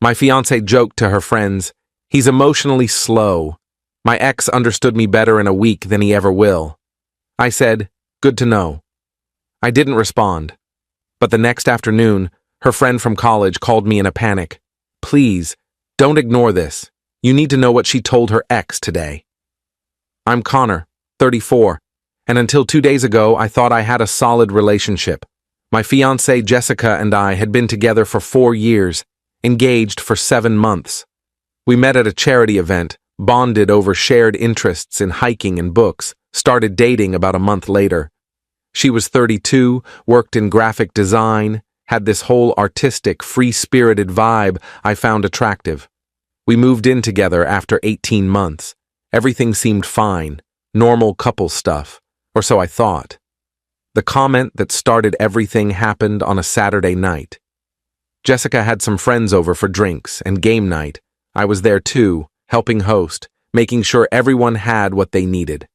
My fiancée joked to her friends, "He's emotionally slow. My ex understood me better in a week than he ever will." I said, "Good to know." I didn't respond. But the next afternoon, her friend from college called me in a panic. "Please, don't ignore this. You need to know what she told her ex today." I'm Connor, 34, and until 2 days ago, I thought I had a solid relationship. My fiancée Jessica and I had been together for 4 years, engaged for 7 months. We met at a charity event, bonded over shared interests in hiking and books, started dating about a month later. She was 32, worked in graphic design, had this whole artistic, free-spirited vibe I found attractive. We moved in together after 18 months. Everything seemed fine, normal couple stuff, or so I thought. The comment that started everything happened on a Saturday night. Jessica had some friends over for drinks and game night. I was there too, helping host, making sure everyone had what they needed.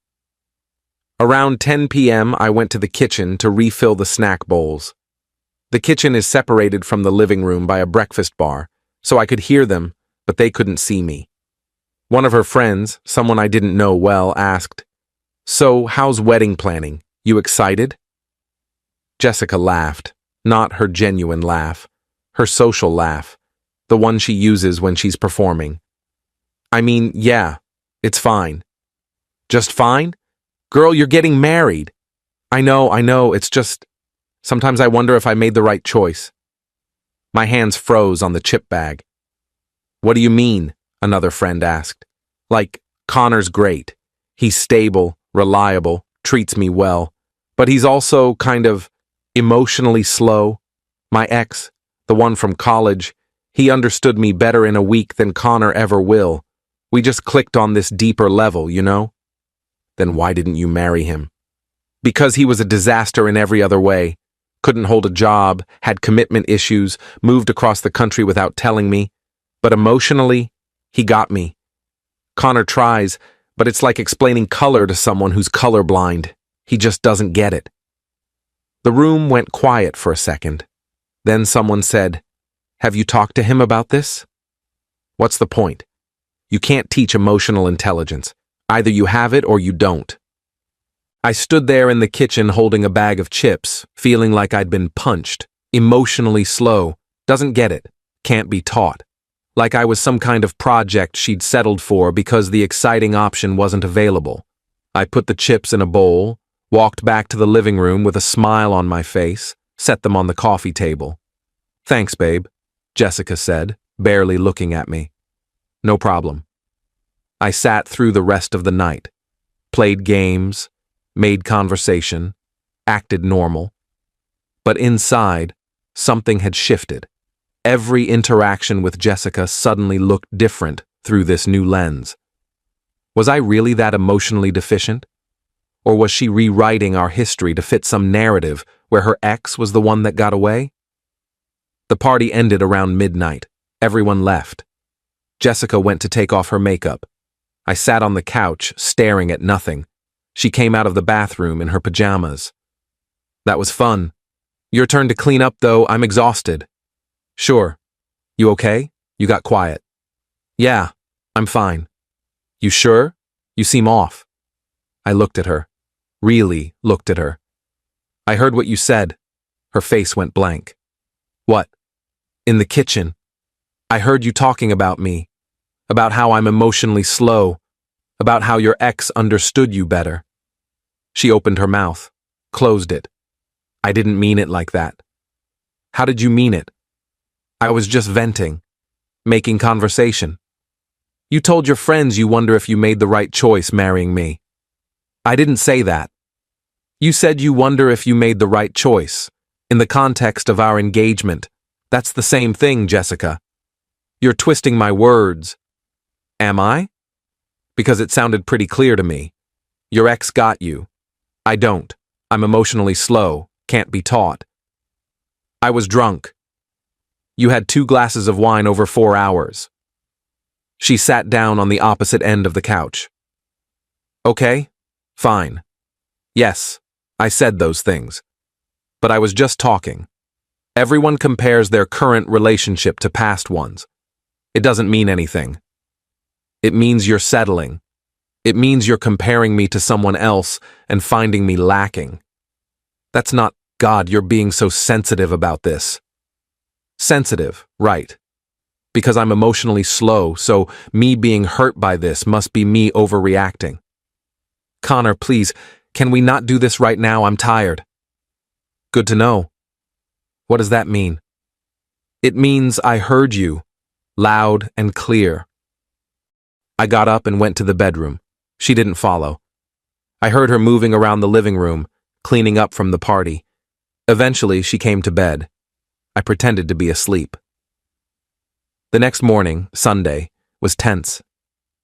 Around 10 p.m., I went to the kitchen to refill the snack bowls. The kitchen is separated from the living room by a breakfast bar, so I could hear them, but they couldn't see me. One of her friends, someone I didn't know well, asked, "So, how's wedding planning? You excited?" Jessica laughed, not her genuine laugh, her social laugh, the one she uses when she's performing. "I mean, yeah, it's fine." "Just fine? Girl, you're getting married." I know, it's just, sometimes I wonder if I made the right choice." My hands froze on the chip bag. "What do you mean?" another friend asked. "Like, Connor's great. He's stable, reliable, treats me well, but he's also kind of emotionally slow. My ex, the one from college, he understood me better in a week than Connor ever will. We just clicked on this deeper level, you know?" "Then why didn't you marry him?" "Because he was a disaster in every other way. Couldn't hold a job, had commitment issues, moved across the country without telling me. But emotionally, he got me. Connor tries, but it's like explaining color to someone who's colorblind. He just doesn't get it." The room went quiet for a second. Then someone said, "Have you talked to him about this?" "What's the point? You can't teach emotional intelligence. Either you have it or you don't." I stood there in the kitchen holding a bag of chips, feeling like I'd been punched. Emotionally slow, doesn't get it, can't be taught. Like I was some kind of project she'd settled for because the exciting option wasn't available. I put the chips in a bowl, walked back to the living room with a smile on my face, set them on the coffee table. "Thanks, babe," Jessica said, barely looking at me. "No problem." I sat through the rest of the night, played games, made conversation, acted normal. But inside, something had shifted. Every interaction with Jessica suddenly looked different through this new lens. Was I really that emotionally deficient? Or was she rewriting our history to fit some narrative where her ex was the one that got away? The party ended around midnight. Everyone left. Jessica went to take off her makeup. I sat on the couch, staring at nothing. She came out of the bathroom in her pajamas. "That was fun. Your turn to clean up, though. I'm exhausted." "Sure. You okay? You got quiet." "Yeah, I'm fine." "You sure? You seem off." I looked at her. Really looked at her. "I heard what you said." Her face went blank. "What?" "In the kitchen. I heard you talking about me. About how I'm emotionally slow. About how your ex understood you better." She opened her mouth, closed it. "I didn't mean it like that." "How did you mean it?" "I was just venting, making conversation." "You told your friends you wonder if you made the right choice marrying me." "I didn't say that." "You said you wonder if you made the right choice, in the context of our engagement. That's the same thing, Jessica." "You're twisting my words." "Am I?" "Because it sounded pretty clear to me. Your ex got you. I don't. I'm emotionally slow, can't be taught." "I was drunk." "You had 2 glasses of wine over 4 hours." She sat down on the opposite end of the couch. "Okay, fine. Yes, I said those things. But I was just talking. Everyone compares their current relationship to past ones. It doesn't mean anything. It means you're settling. It means you're comparing me to someone else and finding me lacking. That's not, God, you're being so sensitive about this. Sensitive, right. Because I'm emotionally slow, so me being hurt by this must be me overreacting. Connor, please, can we not do this right now? I'm tired. Good to know. What does that mean? It means I heard you, loud and clear. I got up and went to the bedroom. She didn't follow. I heard her moving around the living room, cleaning up from the party. Eventually, she came to bed. I pretended to be asleep. The next morning, Sunday, was tense.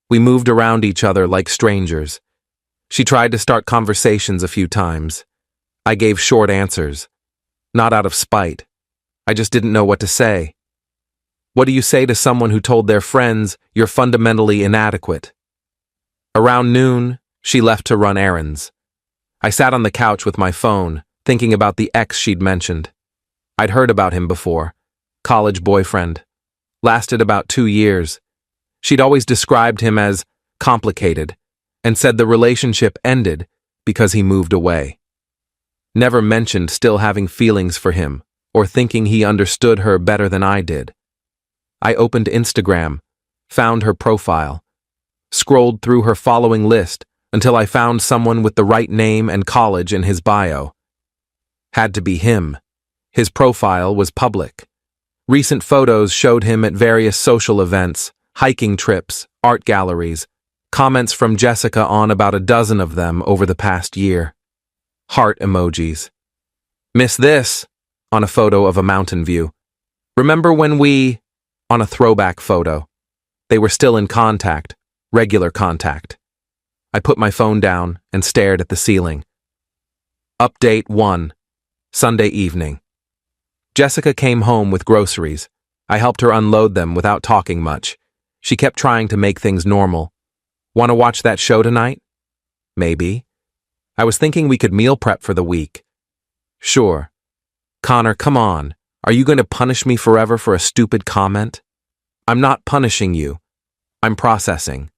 We moved around each other like strangers. She tried to start conversations a few times. I gave short answers. Not out of spite. I just didn't know what to say. What do you say to someone who told their friends you're fundamentally inadequate? Around noon, she left to run errands. I sat on the couch with my phone, thinking about the ex she'd mentioned. I'd heard about him before. College boyfriend. Lasted about 2 years. She'd always described him as complicated and said the relationship ended because he moved away. Never mentioned still having feelings for him or thinking he understood her better than I did. I opened Instagram, found her profile, scrolled through her following list until I found someone with the right name and college in his bio. Had to be him. His profile was public. Recent photos showed him at various social events, hiking trips, art galleries, comments from Jessica on about a dozen of them over the past year. Heart emojis. Miss this, on a photo of a mountain view. Remember when we, on a throwback photo. They were still in contact, regular contact. I put my phone down and stared at the ceiling. Update 1, Sunday evening. Jessica came home with groceries. I helped her unload them without talking much. She kept trying to make things normal. Want to watch that show tonight? Maybe. I was thinking we could meal prep for the week. Sure. Connor, come on. Are you going to punish me forever for a stupid comment? I'm not punishing you. I'm processing.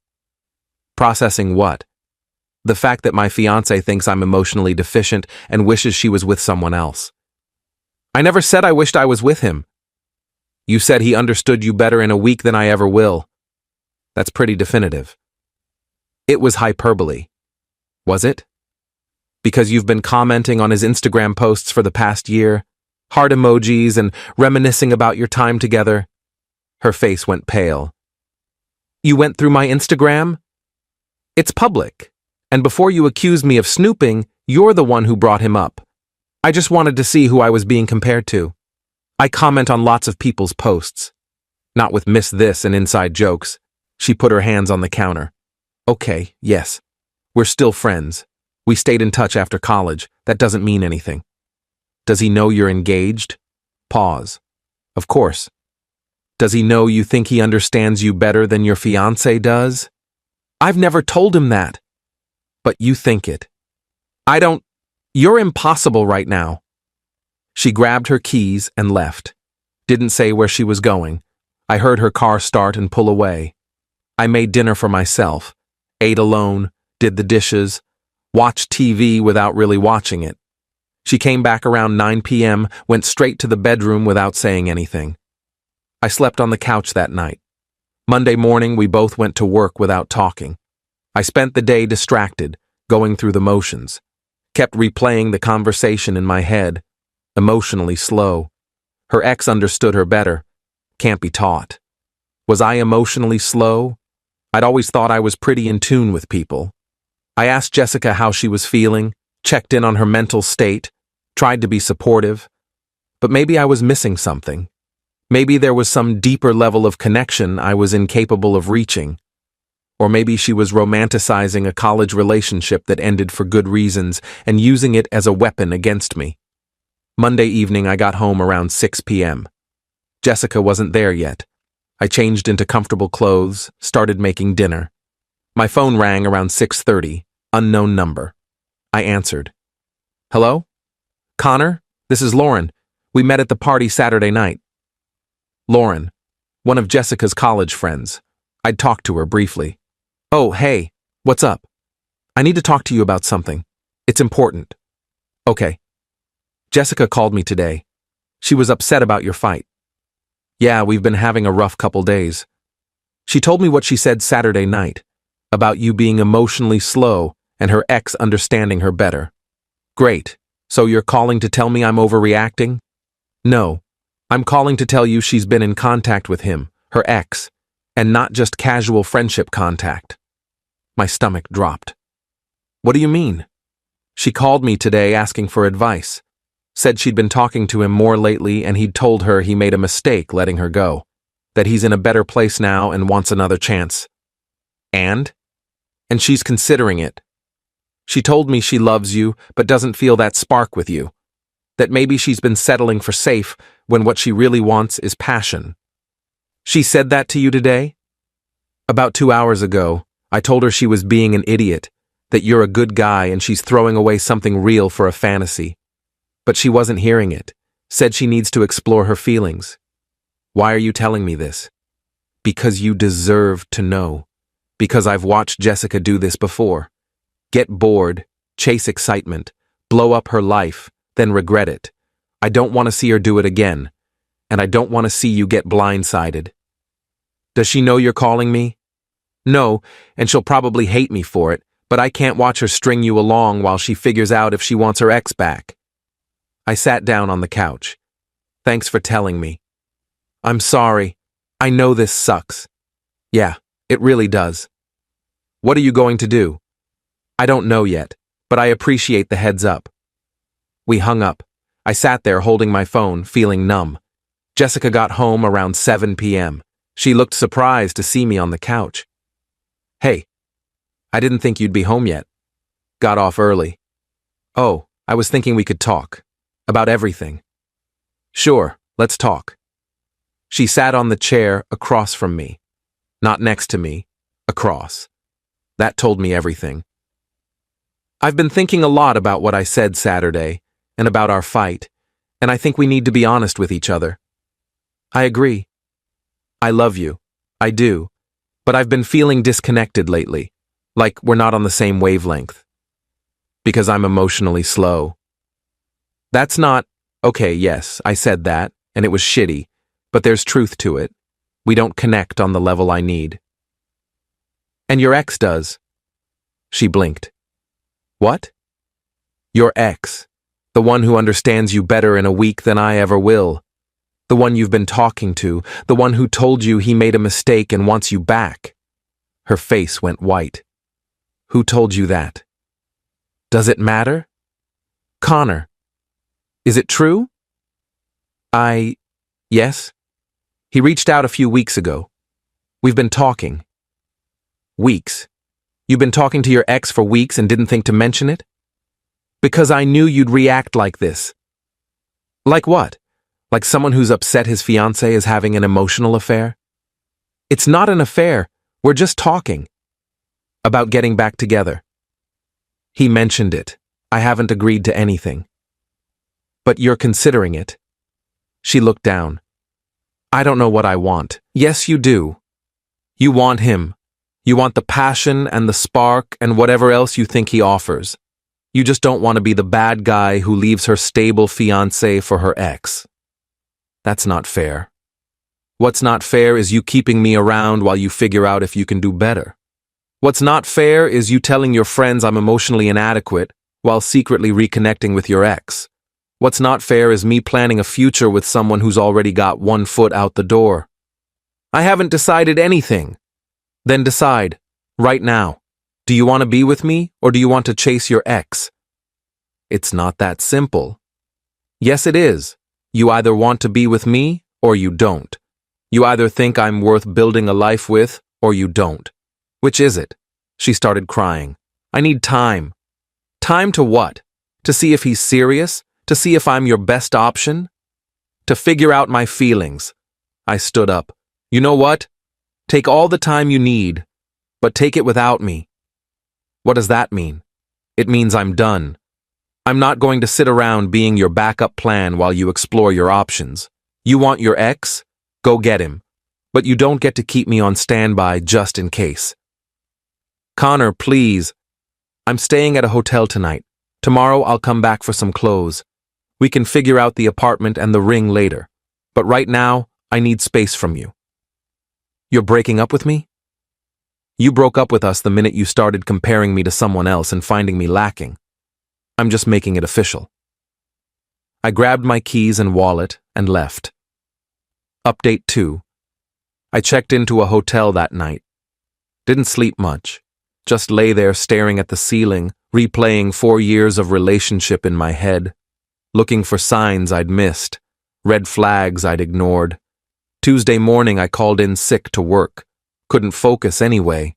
Processing what? The fact that my fiancé thinks I'm emotionally deficient and wishes she was with someone else. I never said I wished I was with him. You said he understood you better in a week than I ever will. That's pretty definitive. It was hyperbole. Was it? Because you've been commenting on his Instagram posts for the past year, heart emojis and reminiscing about your time together. Her face went pale. You went through my Instagram? It's public. And before you accuse me of snooping, you're the one who brought him up. I just wanted to see who I was being compared to. I comment on lots of people's posts. Not with Miss This and inside jokes. She put her hands on the counter. Okay, yes. We're still friends. We stayed in touch after college. That doesn't mean anything. Does he know you're engaged? Pause. Of course. Does he know you think he understands you better than your fiancé does? I've never told him that. But you think it. You're impossible right now. She grabbed her keys and left. Didn't say where she was going. I heard her car start and pull away. I made dinner for myself, ate alone, did the dishes, watched TV without really watching it. She came back around 9 p.m., went straight to the bedroom without saying anything. I slept on the couch that night. Monday morning, we both went to work without talking. I spent the day distracted, going through the motions. Kept replaying the conversation in my head, emotionally slow. Her ex understood her better. Can't be taught. Was I emotionally slow? I'd always thought I was pretty in tune with people. I asked Jessica how she was feeling, checked in on her mental state, tried to be supportive. But maybe I was missing something. Maybe there was some deeper level of connection I was incapable of reaching. Or maybe she was romanticizing a college relationship that ended for good reasons and using it as a weapon against me. Monday evening, I got home around 6 p.m. Jessica wasn't there yet. I changed into comfortable clothes, started making dinner. My phone rang around 6:30, unknown number. I answered. Hello? Connor? This is Lauren. We met at the party Saturday night. Lauren. One of Jessica's college friends. I'd talked to her briefly. Oh, hey, what's up? I need to talk to you about something. It's important. Okay. Jessica called me today. She was upset about your fight. Yeah, we've been having a rough couple days. She told me what she said Saturday night, about you being emotionally slow and her ex understanding her better. Great. So you're calling to tell me I'm overreacting? No. I'm calling to tell you she's been in contact with him, her ex, and not just casual friendship contact. My stomach dropped. What do you mean? She called me today asking for advice. Said she'd been talking to him more lately and he'd told her he made a mistake letting her go. That he's in a better place now and wants another chance. And she's considering it. She told me she loves you but doesn't feel that spark with you. That maybe she's been settling for safe when what she really wants is passion. She said that to you today? About 2 hours ago, I told her she was being an idiot, that you're a good guy and she's throwing away something real for a fantasy. But she wasn't hearing it, said she needs to explore her feelings. Why are you telling me this? Because you deserve to know. Because I've watched Jessica do this before. Get bored, chase excitement, blow up her life, then regret it. I don't want to see her do it again, and I don't want to see you get blindsided. Does she know you're calling me? No, and she'll probably hate me for it, but I can't watch her string you along while she figures out if she wants her ex back. I sat down on the couch. Thanks for telling me. I'm sorry. I know this sucks. Yeah, it really does. What are you going to do? I don't know yet, but I appreciate the heads up. We hung up. I sat there holding my phone, feeling numb. Jessica got home around 7 p.m. She looked surprised to see me on the couch. Hey, I didn't think you'd be home yet. Got off early. Oh, I was thinking we could talk. About everything. Sure, let's talk. She sat on the chair across from me. Not next to me, across. That told me everything. I've been thinking a lot about what I said Saturday, and about our fight, and I think we need to be honest with each other. I agree. I love you. I do. But I've been feeling disconnected lately, like we're not on the same wavelength. Because I'm emotionally slow. That's not, okay, yes, I said that, and it was shitty, but there's truth to it. We don't connect on the level I need. And your ex does. She blinked. What? Your ex. The one who understands you better in a week than I ever will. The one you've been talking to, the one who told you he made a mistake and wants you back. Her face went white. Who told you that? Does it matter? Connor. Is it true? Yes. He reached out a few weeks ago. We've been talking. Weeks. You've been talking to your ex for weeks and didn't think to mention it? Because I knew you'd react like this. Like what? Like someone who's upset his fiancée is having an emotional affair? It's not an affair. We're just talking. About getting back together. He mentioned it. I haven't agreed to anything. But you're considering it. She looked down. I don't know what I want. Yes, you do. You want him. You want the passion and the spark and whatever else you think he offers. You just don't want to be the bad guy who leaves her stable fiancé for her ex. That's not fair. What's not fair is you keeping me around while you figure out if you can do better. What's not fair is you telling your friends I'm emotionally inadequate while secretly reconnecting with your ex. What's not fair is me planning a future with someone who's already got one foot out the door. I haven't decided anything. Then decide, right now. Do you want to be with me or do you want to chase your ex? It's not that simple. Yes, it is. You either want to be with me or you don't. You either think I'm worth building a life with or you don't. Which is it? She started crying. I need time. Time to what? To see if he's serious? To see if I'm your best option? To figure out my feelings. I stood up. You know what? Take all the time you need, but take it without me. What does that mean? It means I'm done. I'm not going to sit around being your backup plan while you explore your options. You want your ex? Go get him. but you don't get to keep me on standby just in case. Connor, please. I'm staying at a hotel tonight. Tomorrow I'll come back for some clothes. We can figure out the apartment and the ring later. But right now, I need space from you. You're breaking up with me? You broke up with us the minute you started comparing me to someone else and finding me lacking. I'm just making it official. I grabbed my keys and wallet and left. Update 2. I checked into a hotel that night. Didn't sleep much. Just lay there staring at the ceiling, replaying 4 years of relationship in my head, looking for signs I'd missed, red flags I'd ignored. Tuesday morning I called in sick to work. Couldn't focus anyway.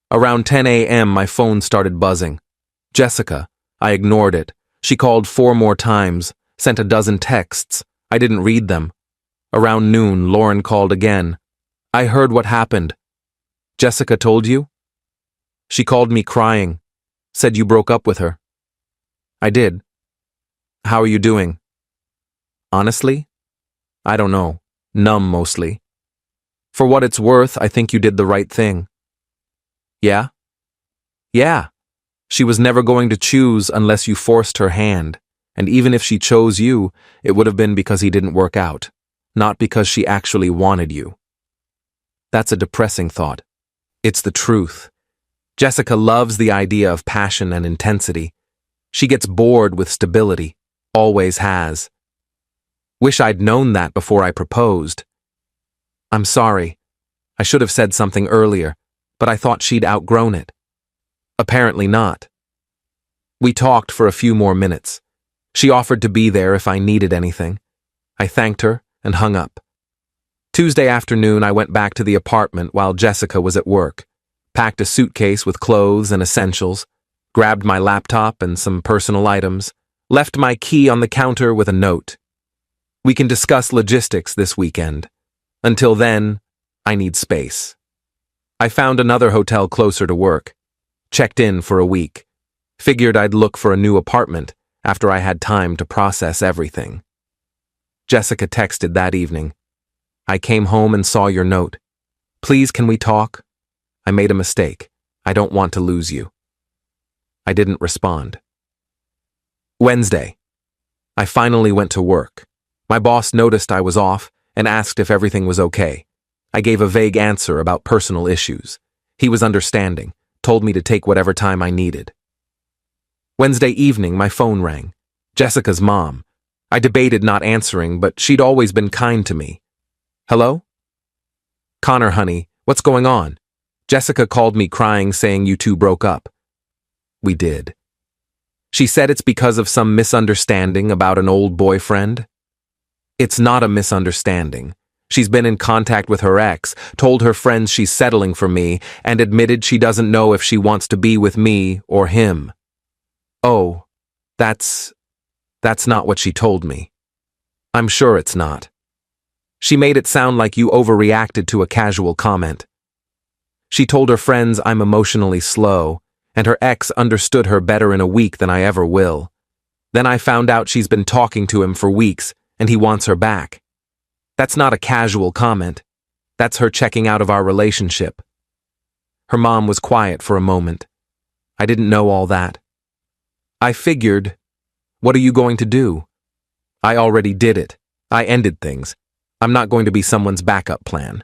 Around 10 a.m. my phone started buzzing. Jessica. I ignored it. She called 4 more times, sent a dozen texts. I didn't read them. Around noon, Lauren called again. I heard what happened. Jessica told you? She called me crying. Said you broke up with her. I did. How are you doing? Honestly? I don't know. Numb mostly. For what it's worth, I think you did the right thing. Yeah? Yeah. She was never going to choose unless you forced her hand, and even if she chose you, it would have been because he didn't work out, not because she actually wanted you. That's a depressing thought. It's the truth. Jessica loves the idea of passion and intensity. She gets bored with stability, always has. Wish I'd known that before I proposed. I'm sorry. I should have said something earlier, but I thought she'd outgrown it. Apparently not. We talked for a few more minutes. She offered to be there if I needed anything. I thanked her and hung up. Tuesday afternoon, I went back to the apartment while Jessica was at work, packed a suitcase with clothes and essentials, grabbed my laptop and some personal items, left my key on the counter with a note. We can discuss logistics this weekend. Until then, I need space. I found another hotel closer to work. Checked in for a week. Figured I'd look for a new apartment after I had time to process everything. Jessica texted that evening. I came home and saw your note. Please, can we talk? I made a mistake. I don't want to lose you. I didn't respond. Wednesday. I finally went to work. My boss noticed I was off and asked if everything was okay. I gave a vague answer about personal issues. He was understanding, told me to take whatever time I needed. Wednesday evening, my phone rang. Jessica's mom. I debated not answering, but she'd always been kind to me. Hello? Connor, honey, what's going on? Jessica called me crying, saying you two broke up. We did. She said it's because of some misunderstanding about an old boyfriend. It's not a misunderstanding. She's been in contact with her ex, told her friends she's settling for me, and admitted she doesn't know if she wants to be with me or him. Oh, that's not what she told me. I'm sure it's not. She made it sound like you overreacted to a casual comment. She told her friends I'm emotionally slow, and her ex understood her better in a week than I ever will. Then I found out she's been talking to him for weeks, and he wants her back. That's not a casual comment. That's her checking out of our relationship. Her mom was quiet for a moment. I didn't know all that. I figured, what are you going to do? I already did it. I ended things. I'm not going to be someone's backup plan.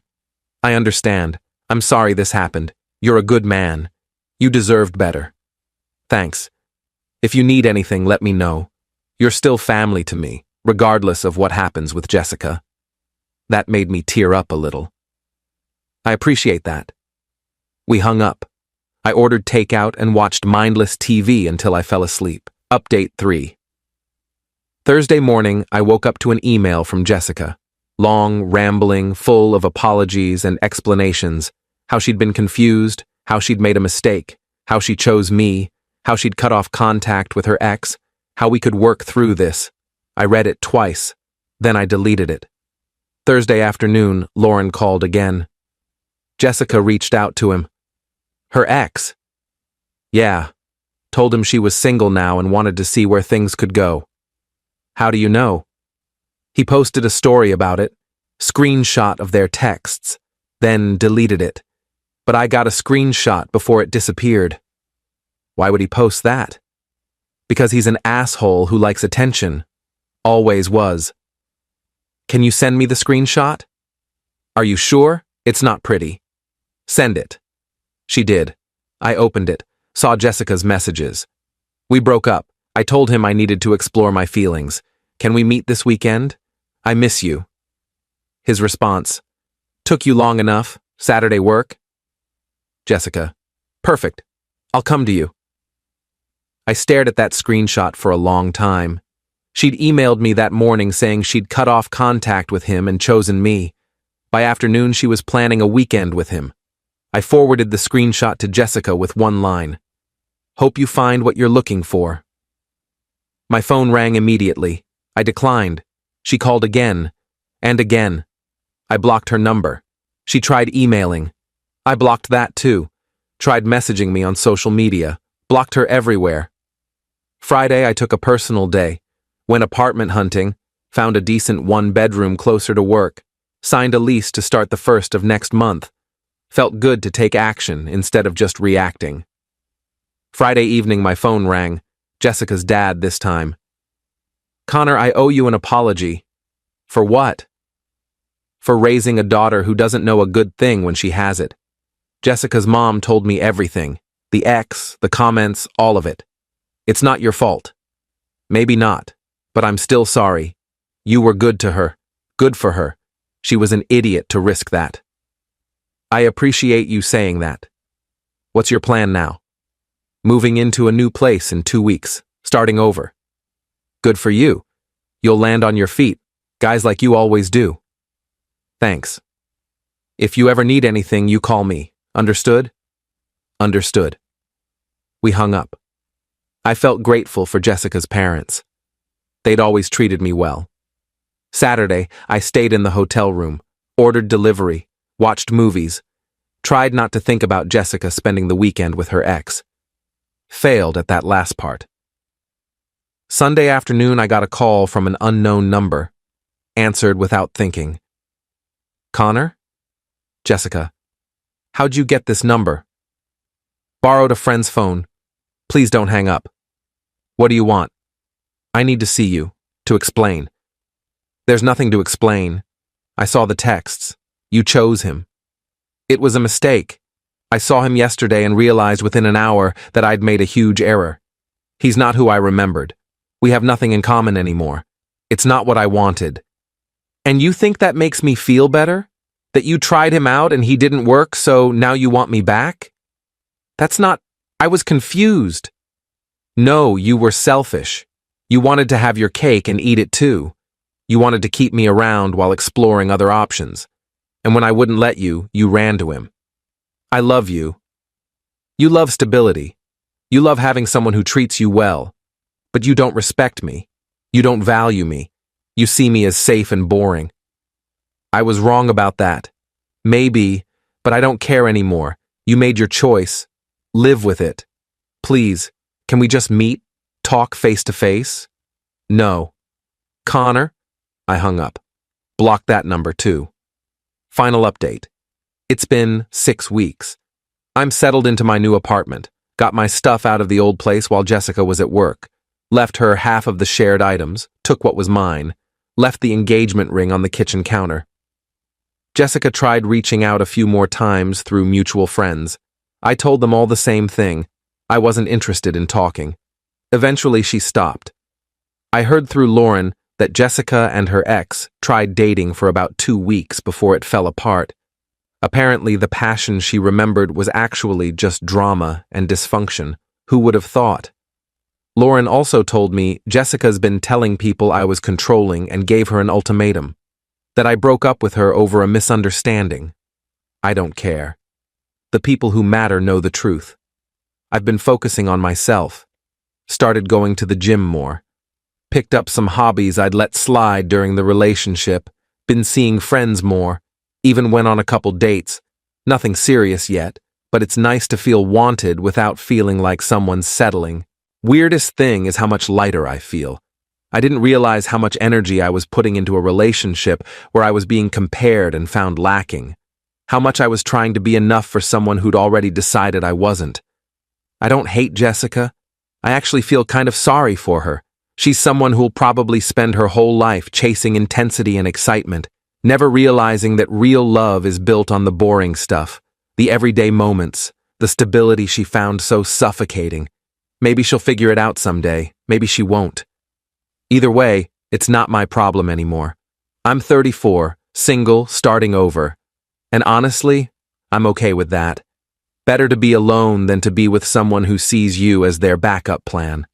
I understand. I'm sorry this happened. You're a good man. You deserved better. Thanks. If you need anything, let me know. You're still family to me, regardless of what happens with Jessica. That made me tear up a little. I appreciate that. We hung up. I ordered takeout and watched mindless TV until I fell asleep. Update 3. Thursday morning, I woke up to an email from Jessica. Long, rambling, full of apologies and explanations. How she'd been confused, how she'd made a mistake, how she chose me, how she'd cut off contact with her ex, how we could work through this. I read it twice. Then I deleted it. Thursday afternoon, Lauren called again. Jessica reached out to him. Her ex? Yeah. Told him she was single now and wanted to see where things could go. How do you know? He posted a story about it. Screenshot of their texts, then deleted it. But I got a screenshot before it disappeared. Why would he post that? Because he's an asshole who likes attention. Always was. Can you send me the screenshot? Are you sure? It's not pretty. Send it. She did. I opened it, saw Jessica's messages. We broke up. I told him I needed to explore my feelings. Can we meet this weekend? I miss you. His response, took you long enough, Saturday work? Jessica, perfect. I'll come to you. I stared at that screenshot for a long time. She'd emailed me that morning saying she'd cut off contact with him and chosen me. By afternoon, she was planning a weekend with him. I forwarded the screenshot to Jessica with one line. Hope you find what you're looking for. My phone rang immediately. I declined. She called again, and again. I blocked her number. She tried emailing. I blocked that too. Tried messaging me on social media. Blocked her everywhere. Friday, I took a personal day. Went apartment hunting. Found a decent one-bedroom closer to work. Signed a lease to start the 1st of next month. Felt good to take action instead of just reacting. Friday evening, my phone rang. Jessica's dad this time. Connor, I owe you an apology. For what? For raising a daughter who doesn't know a good thing when she has it. Jessica's mom told me everything. The ex, the comments, all of it. It's not your fault. Maybe not, but I'm still sorry. You were good to her. Good for her. She was an idiot to risk that. I appreciate you saying that. What's your plan now? Moving into a new place in 2 weeks, starting over. Good for you. You'll land on your feet. Guys like you always do. Thanks. If you ever need anything, you call me. Understood? Understood. We hung up. I felt grateful for Jessica's parents. They'd always treated me well. Saturday, I stayed in the hotel room, ordered delivery, watched movies, tried not to think about Jessica spending the weekend with her ex. Failed at that last part. Sunday afternoon, I got a call from an unknown number. Answered without thinking. Connor? Jessica. How'd you get this number? Borrowed a friend's phone. Please don't hang up. What do you want? I need to see you, to explain. There's nothing to explain. I saw the texts. You chose him. It was a mistake. I saw him yesterday and realized within an hour that I'd made a huge error. He's not who I remembered. We have nothing in common anymore. It's not what I wanted. And you think that makes me feel better? That you tried him out and he didn't work, so now you want me back? That's not... I was confused. No, you were selfish. You wanted to have your cake and eat it too. You wanted to keep me around while exploring other options. And when I wouldn't let you, you ran to him. I love you. You love stability. You love having someone who treats you well. But you don't respect me. You don't value me. You see me as safe and boring. I was wrong about that. Maybe, but I don't care anymore. You made your choice. Live with it. Please, can we just meet? Talk face to face? No. Connor? I hung up. Blocked that number too. Final update. It's been 6 weeks. I'm settled into my new apartment. Got my stuff out of the old place while Jessica was at work. Left her half of the shared items, took what was mine. Left the engagement ring on the kitchen counter. Jessica tried reaching out a few more times through mutual friends. I told them all the same thing. I wasn't interested in talking. Eventually, she stopped. I heard through Lauren that Jessica and her ex tried dating for about 2 weeks before it fell apart. Apparently, the passion she remembered was actually just drama and dysfunction. Who would have thought? Lauren also told me Jessica's been telling people I was controlling and gave her an ultimatum. That I broke up with her over a misunderstanding. I don't care. The people who matter know the truth. I've been focusing on myself. Started going to the gym more. Picked up some hobbies I'd let slide during the relationship. Been seeing friends more. Even went on a couple dates. Nothing serious yet, but it's nice to feel wanted without feeling like someone's settling. Weirdest thing is how much lighter I feel. I didn't realize how much energy I was putting into a relationship where I was being compared and found lacking. How much I was trying to be enough for someone who'd already decided I wasn't. I don't hate Jessica. I actually feel kind of sorry for her. She's someone who'll probably spend her whole life chasing intensity and excitement, never realizing that real love is built on the boring stuff, the everyday moments, the stability she found so suffocating. Maybe she'll figure it out someday. Maybe she won't. Either way, it's not my problem anymore. I'm 34, single, starting over. And honestly, I'm okay with that. Better to be alone than to be with someone who sees you as their backup plan.